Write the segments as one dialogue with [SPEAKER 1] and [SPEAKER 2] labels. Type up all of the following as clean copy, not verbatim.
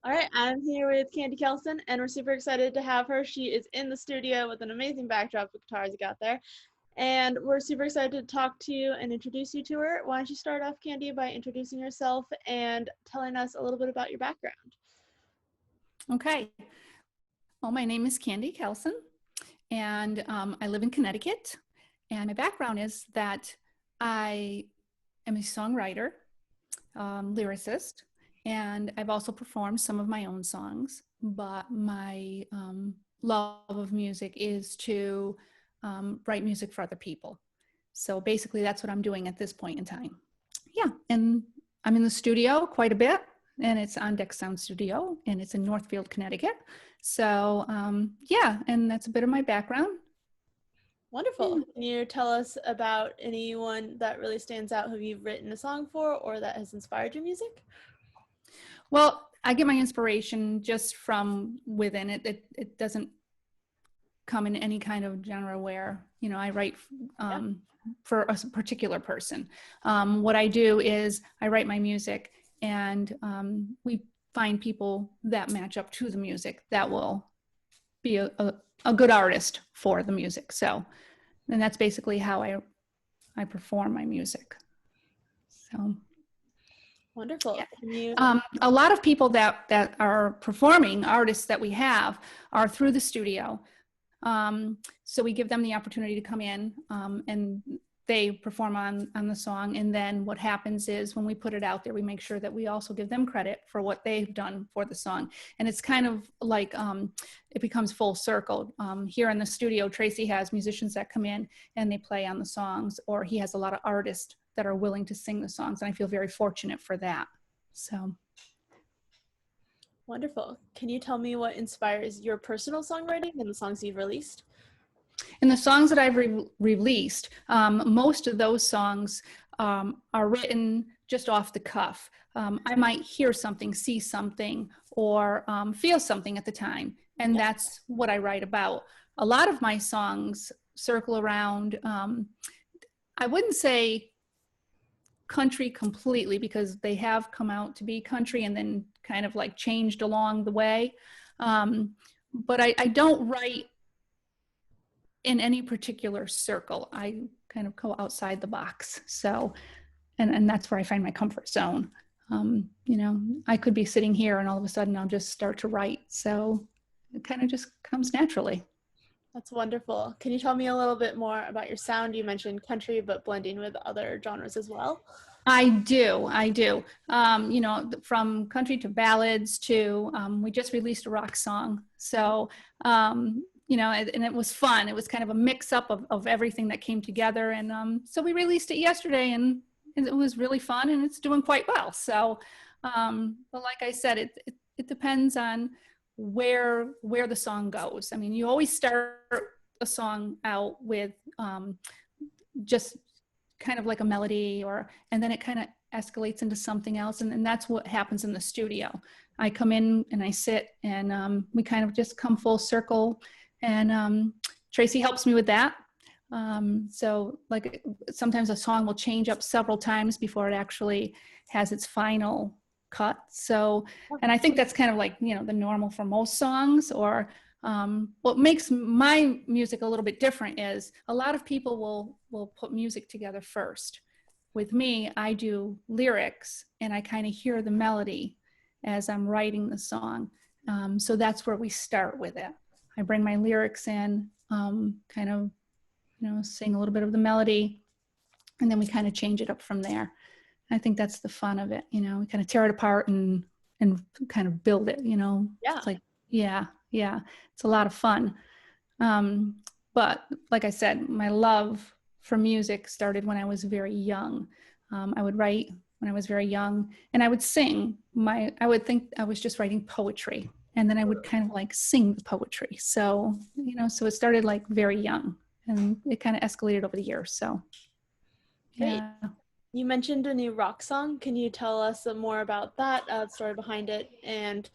[SPEAKER 1] All right, I'm here with Kandy Kelson, and we're super excited to have her. She is in the studio with an amazing backdrop of guitars you got there. And we're super excited to talk to you and introduce you to her. Why don't you start off, Kandy, by introducing yourself and telling us a little bit about your background?
[SPEAKER 2] Okay. Well, my name is Kandy Kelson, and I live in Connecticut. And my background is that I am a songwriter, lyricist, and I've also performed some of my own songs. But my love of music is to write music for other people. So basically, that's what I'm doing at this point in time. Yeah, and I'm in the studio quite a bit, and it's On Deck Sound Studio, and it's in Northfield, Connecticut. So yeah, and that's a bit of my background.
[SPEAKER 1] Wonderful. Can you tell us about anyone that really stands out who you've written a song for or that has inspired your music?
[SPEAKER 2] Well, I get my inspiration just from within it. It doesn't come in any kind of genre where, you know, I write for a particular person. What I do is I write my music, and we find people that match up to the music that will be a good artist for the music. So, and that's basically how I perform my music. So.
[SPEAKER 1] Wonderful.
[SPEAKER 2] Yeah. A lot of people that are performing, artists that we have, are through the studio. So we give them the opportunity to come in and they perform on the song. And then what happens is when we put it out there, we make sure that we also give them credit for what they've done for the song. And it's kind of like it becomes full circle. Here in the studio, Tracy has musicians that come in and they play on the songs, or he has a lot of artists that are willing to sing the songs. And I feel very fortunate for that. So.
[SPEAKER 1] Wonderful. Can you tell me what inspires your personal songwriting and the songs you've released?
[SPEAKER 2] In the songs that I've released, most of those songs are written just off the cuff. I might hear something, see something, or feel something at the time, and that's what I write about. A lot of my songs circle around, I wouldn't say country completely, because they have come out to be country and then kind of like changed along the way. But I don't write in any particular circle. I kind of go outside the box. So, and that's where I find my comfort zone. You know, I could be sitting here and all of a sudden I'll just start to write. So it kind of just comes naturally.
[SPEAKER 1] That's wonderful. Can you tell me a little bit more about your sound? You mentioned country, but blending with other genres as well.
[SPEAKER 2] I do. You know, from country to ballads to, we just released a rock song. So, you know, and it was fun. It was kind of a mix up of everything that came together. And so we released it yesterday, and it was really fun, and it's doing quite well. So, but like I said, it depends on where the song goes. I mean, you always start a song out with just kind of like a melody, and then it kind of escalates into something else, and that's what happens in the studio. I come in and I sit, and we kind of just come full circle, and Tracy helps me with that. So like sometimes a song will change up several times before it actually has its final cut. So, and I think that's kind of like, you know, the normal for most songs. Or what makes my music a little bit different is a lot of people will put music together first. With me, I do lyrics, and I kind of hear the melody as I'm writing the song. So that's where we start with it. I bring my lyrics in, kind of, you know, sing a little bit of the melody, and then we kind of change it up from there. I think that's the fun of it, you know. We kind of tear it apart and kind of build it, you know.
[SPEAKER 1] Yeah.
[SPEAKER 2] It's like, yeah, it's a lot of fun. But like I said, my love for music started when I was very young. I would write when I was very young, and I would sing. I would think I was just writing poetry, and then I would kind of like sing the poetry. So, you know, so it started like very young, and it kind of escalated over the years. So, yeah.
[SPEAKER 1] Great. You mentioned a new rock song. Can you tell us more about that, the story behind it, and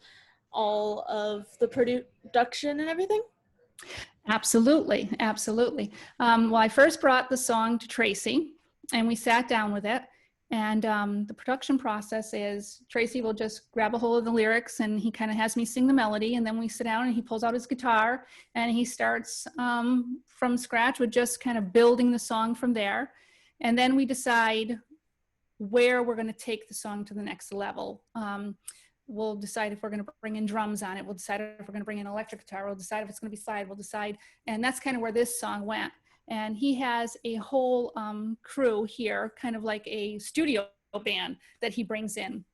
[SPEAKER 1] all of the production and everything?
[SPEAKER 2] Absolutely. Well, I first brought the song to Tracy, and we sat down with it, And the production process is Tracy will just grab a hold of the lyrics and he kind of has me sing the melody, and then we sit down and he pulls out his guitar and he starts from scratch with just kind of building the song from there. And then we decide where we're going to take the song to the next level. We'll decide if we're going to bring in drums on it. We'll decide if we're going to bring in electric guitar. We'll decide if it's going to be slide. We'll decide. And that's kind of where this song went. And he has a whole crew here, kind of like a studio band that he brings in.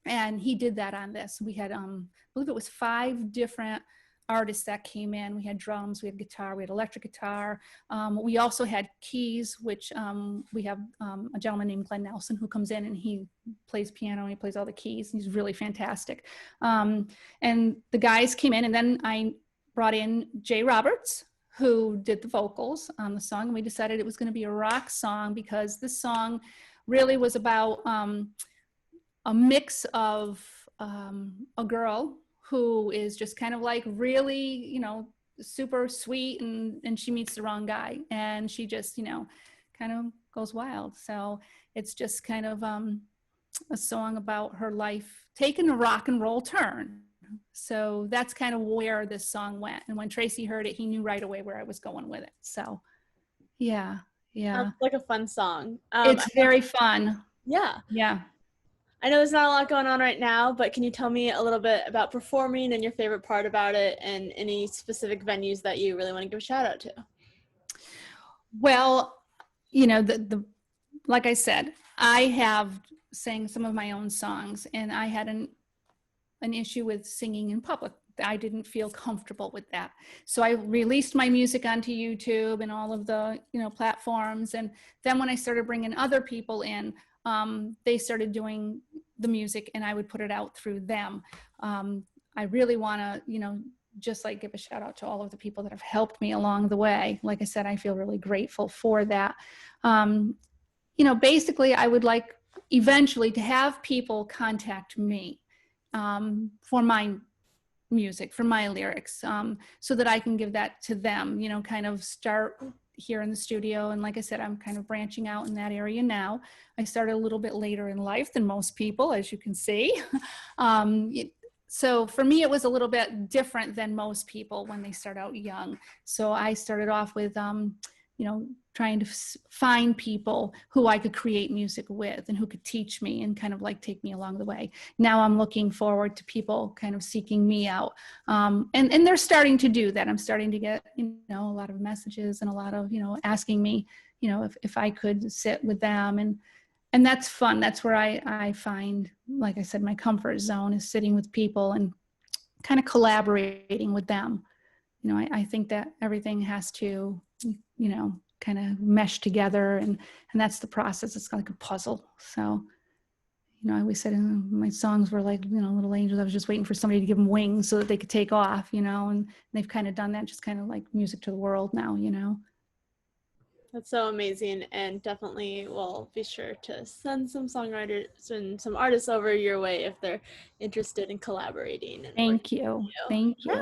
[SPEAKER 2] And he did that on this. We had, I believe it was 5 different artists that came in. We had drums, we had guitar, we had electric guitar. We also had keys, which we have a gentleman named Glenn Nelson who comes in and he plays piano and he plays all the keys. He's really fantastic. And the guys came in, and then I brought in Jay Roberts, who did the vocals on the song. And we decided it was going to be a rock song because this song really was about a mix of a girl who is just kind of like really, you know, super sweet, and she meets the wrong guy and she just, you know, kind of goes wild. So it's just kind of a song about her life taking a rock and roll turn. So that's kind of where this song went. And when Tracy heard it, he knew right away where I was going with it. So yeah.
[SPEAKER 1] Sounds like a fun song.
[SPEAKER 2] It's very fun.
[SPEAKER 1] Yeah. I know there's not a lot going on right now, but can you tell me a little bit about performing and your favorite part about it, and any specific venues that you really want to give a shout out to?
[SPEAKER 2] Well, you know, like I said, I have sang some of my own songs, and I had an issue with singing in public. I didn't feel comfortable with that. So I released my music onto YouTube and all of the, you know, platforms. And then when I started bringing other people in, they started doing the music and I would put it out through them. I really want to, you know, just like give a shout out to all of the people that have helped me along the way. Like I said, I feel really grateful for that. You know, basically I would like eventually to have people contact me for my music, for my lyrics, so that I can give that to them, you know, kind of start here in the studio. And like I said, I'm kind of branching out in that area now. I started a little bit later in life than most people, as you can see. So for me, it was a little bit different than most people when they start out young. So I started off with, you know, trying to find people who I could create music with and who could teach me and kind of like take me along the way. Now I'm looking forward to people kind of seeking me out. And they're starting to do that. I'm starting to get, you know, a lot of messages and a lot of, you know, asking me, you know, if I could sit with them. And that's fun. That's where I find, like I said, my comfort zone is sitting with people and kind of collaborating with them. You know, I think that everything has to, you know, kind of mesh together, and that's the process. It's like a puzzle. So, you know, I always said my songs were like, you know, little angels. I was just waiting for somebody to give them wings so that they could take off, you know, and they've kind of done that, just kind of like music to the world now, you know.
[SPEAKER 1] That's so amazing, and definitely will be sure to send some songwriters and some artists over your way if they're interested in collaborating. And
[SPEAKER 2] Thank you. Thank you.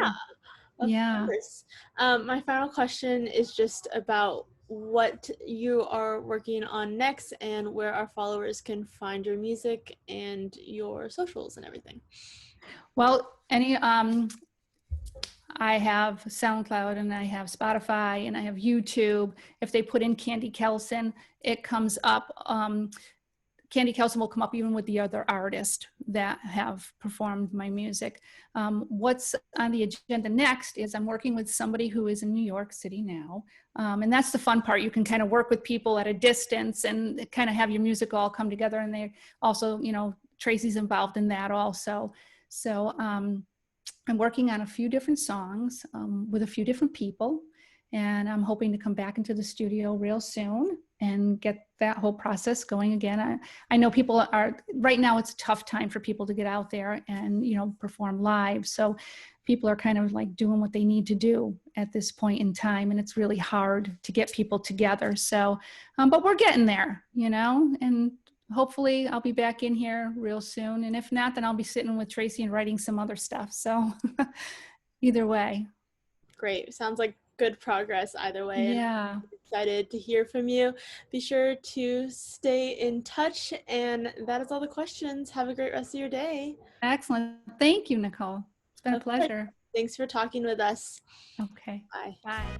[SPEAKER 1] Yeah, of course. My final question is just about what you are working on next and where our followers can find your music and your socials and everything.
[SPEAKER 2] Well, I have SoundCloud and I have Spotify and I have YouTube. If they put in Kandy Kelson, it comes up. Kandy Kelson will come up even with the other artists that have performed my music. What's on the agenda next is I'm working with somebody who is in New York City now. And that's the fun part. You can kind of work with people at a distance and kind of have your music all come together. And they also, you know, Tracy's involved in that also. So I'm working on a few different songs with a few different people. And I'm hoping to come back into the studio real soon and get that whole process going again. I know people are, right now it's a tough time for people to get out there and, you know, perform live. So people are kind of like doing what they need to do at this point in time. And it's really hard to get people together. So, but we're getting there, you know, and hopefully I'll be back in here real soon. And if not, then I'll be sitting with Tracy and writing some other stuff. So either way.
[SPEAKER 1] Great. Sounds like good progress either way. And
[SPEAKER 2] Yeah.
[SPEAKER 1] I'm excited to hear from you. Be sure to stay in touch. And that is all the questions. Have a great rest of your day.
[SPEAKER 2] Excellent. Thank you, Nicole. It's been a
[SPEAKER 1] Of course.
[SPEAKER 2] pleasure.
[SPEAKER 1] Thanks for talking with us.
[SPEAKER 2] Okay.
[SPEAKER 1] Bye.
[SPEAKER 2] Bye.